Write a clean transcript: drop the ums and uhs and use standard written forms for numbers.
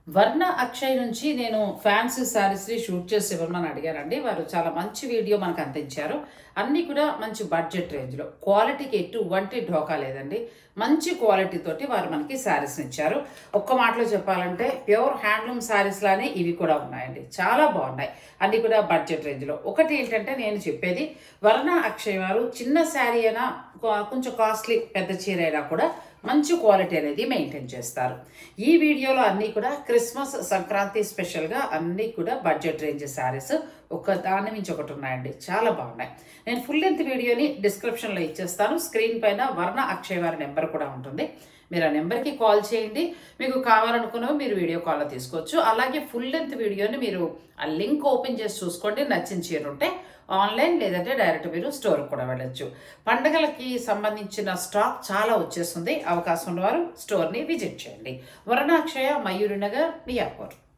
వర్ణ అక్షయ్ నుంచి నేను ఫ్యాన్సీ శారీస్ని షూట్ చేసి ఇవ్వమని అడిగానండి. వారు చాలా మంచి వీడియో మనకు అందించారు. అన్నీ కూడా మంచి బడ్జెట్ రేంజ్లో, క్వాలిటీకి ఎటువంటి ఢోకా లేదండి. మంచి క్వాలిటీ తోటి వారు మనకి శారీస్ని ఇచ్చారు. ఒక్క మాటలో చెప్పాలంటే ప్యూర్ హ్యాండ్లూమ్ శారీస్ లానే ఇవి కూడా ఉన్నాయండి. చాలా బాగున్నాయి. అన్నీ కూడా బడ్జెట్ రేంజ్లో. ఒకటి ఏంటంటే నేను చెప్పేది, వర్ణ అక్షయ్ వారు చిన్న శారీ అయినా కొంచెం కాస్ట్లీ పెద్ద చీర అయినా కూడా మంచి క్వాలిటీ అనేది మెయింటైన్ చేస్తారు. ఈ వీడియోలో అన్నీ కూడా క్రిస్మస్ సంక్రాంతి స్పెషల్గా అన్నీ కూడా బడ్జెట్ రేంజ్ శారీస్ ఒక దాని నుంచి ఒకటి ఉన్నాయండి. చాలా బాగున్నాయి. నేను ఫుల్ లెంత్ వీడియోని డిస్క్రిప్షన్లో ఇచ్చేస్తాను. స్క్రీన్ పైన వర్ణ అక్షయ్ వారి నెంబర్ కూడా ఉంటుంది. మీరు ఆ నెంబర్కి కాల్ చేయండి. మీకు కావాలనుకున్నవి మీరు వీడియో కాల్లో తీసుకోవచ్చు. అలాగే ఫుల్ లెంత్ వీడియోని మీరు ఆ లింక్ ఓపెన్ చేసి చూసుకోండి. నచ్చిన చీర ఉంటే ఆన్లైన్ లేదంటే డైరెక్ట్ మీరు స్టోర్ కూడా వెళ్ళొచ్చు. పండుగలకి సంబంధించిన స్టాక్ చాలా వచ్చేస్తుంది. అవకాశం ఉన్నవారు స్టోర్ని విజిట్ చేయండి. వర్ణ అక్షయ, మయూరి నగర్, మియాపూర్.